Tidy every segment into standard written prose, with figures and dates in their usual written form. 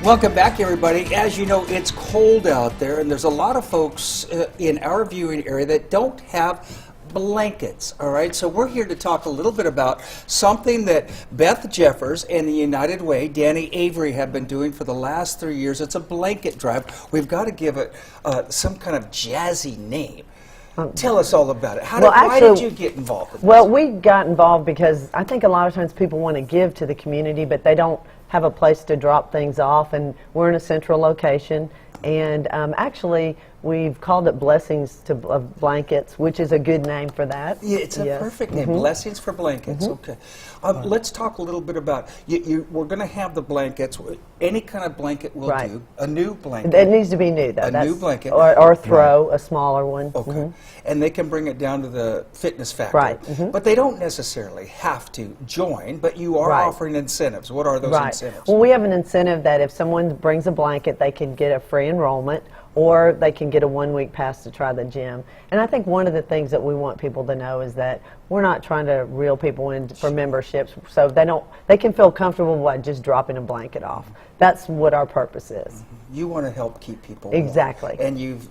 Welcome back, everybody. As you know, it's cold out there, and there's a lot of folks in our viewing area that don't have blankets, all right? So we're here to talk a little bit about something that Beth Jeffers and the United Way, Danny Avery, have been doing for the last 3 years. It's a blanket drive. We've got to give it some kind of jazzy name. Tell us all about it. Why did you get involved with this? Well, we got involved because I think a lot of times people want to give to the community, but they don't have a place to drop things off, and we're in a central location. And actually, we've called it Blessings of Blankets, which is a good name for that. Yeah, it's a perfect name, Blessings for Blankets. Okay. Let's talk a little bit about, we're going to have the blankets. Any kind of blanket will do. A new blanket. It needs to be new, though. A new blanket. Or throw a smaller one. Okay. And they can bring it down to the fitness factory. But they don't necessarily have to join, but you are offering incentives. What are those incentives? Well, we have an incentive that if someone brings a blanket, they can get a free enrollment, or they can get a 1-week pass to try the gym. And I think one of the things that we want people to know is that we're not trying to reel people in for memberships, so they can feel comfortable by just dropping a blanket off. That's what our purpose is. You want to help keep people warm. Exactly. And you've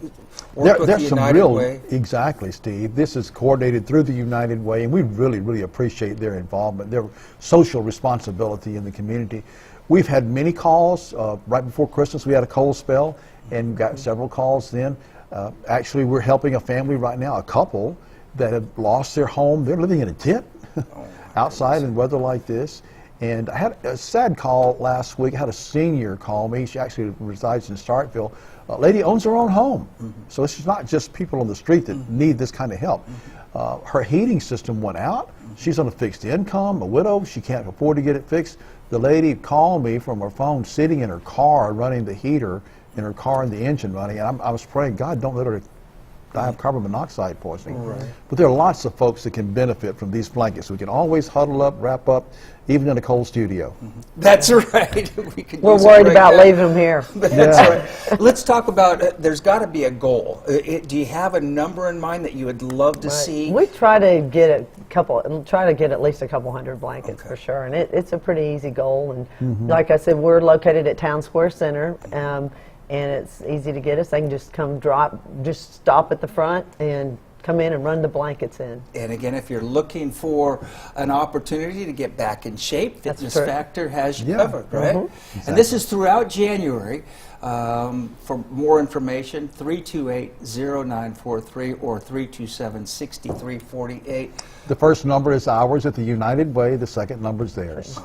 worked with the United Way. Exactly, Steve. This is coordinated through the United Way, and we really, really appreciate their involvement, their social responsibility in the community. We've had many calls. Right before Christmas, we had a cold spell, and got several calls then. Actually, we're helping a family right now, a couple that have lost their home. They're living in a tent outside in weather like this. And I had a sad call last week. I had a senior call me. She actually resides in Starkville. A lady owns her own home. So this is not just people on the street that need this kind of help. Her heating system went out. She's on a fixed income, a widow. She can't afford to get it fixed. The lady called me from her phone sitting in her car running the heater in her car and the engine running, and I was praying, God, don't let her die of carbon monoxide poisoning. But there are lots of folks that can benefit from these blankets. We can always huddle up, wrap up, even in a cold studio. That's right. We're worried about leaving them here. That's right. Let's talk about, there's got to be a goal. Do you have a number in mind that you would love to see? We try to get at least a couple hundred blankets for sure, and it's a pretty easy goal. And like I said, we're located at Town Square Center. And it's easy to get us. They can just just stop at the front and come in and run the blankets in. And again, if you're looking for an opportunity to get back in shape, Fitness Factor has you covered, right? Exactly. And this is throughout January. For more information, 328-0943 or 327-6348. The first number is ours at the United Way. The second number is theirs.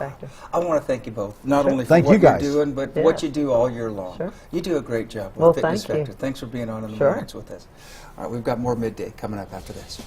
I want to thank you both, not only for what you're doing, but what you do all year long. You do a great job with Fitness Factor. Thanks for being on in the mornings with us. All right, we've got more Midday coming up after this.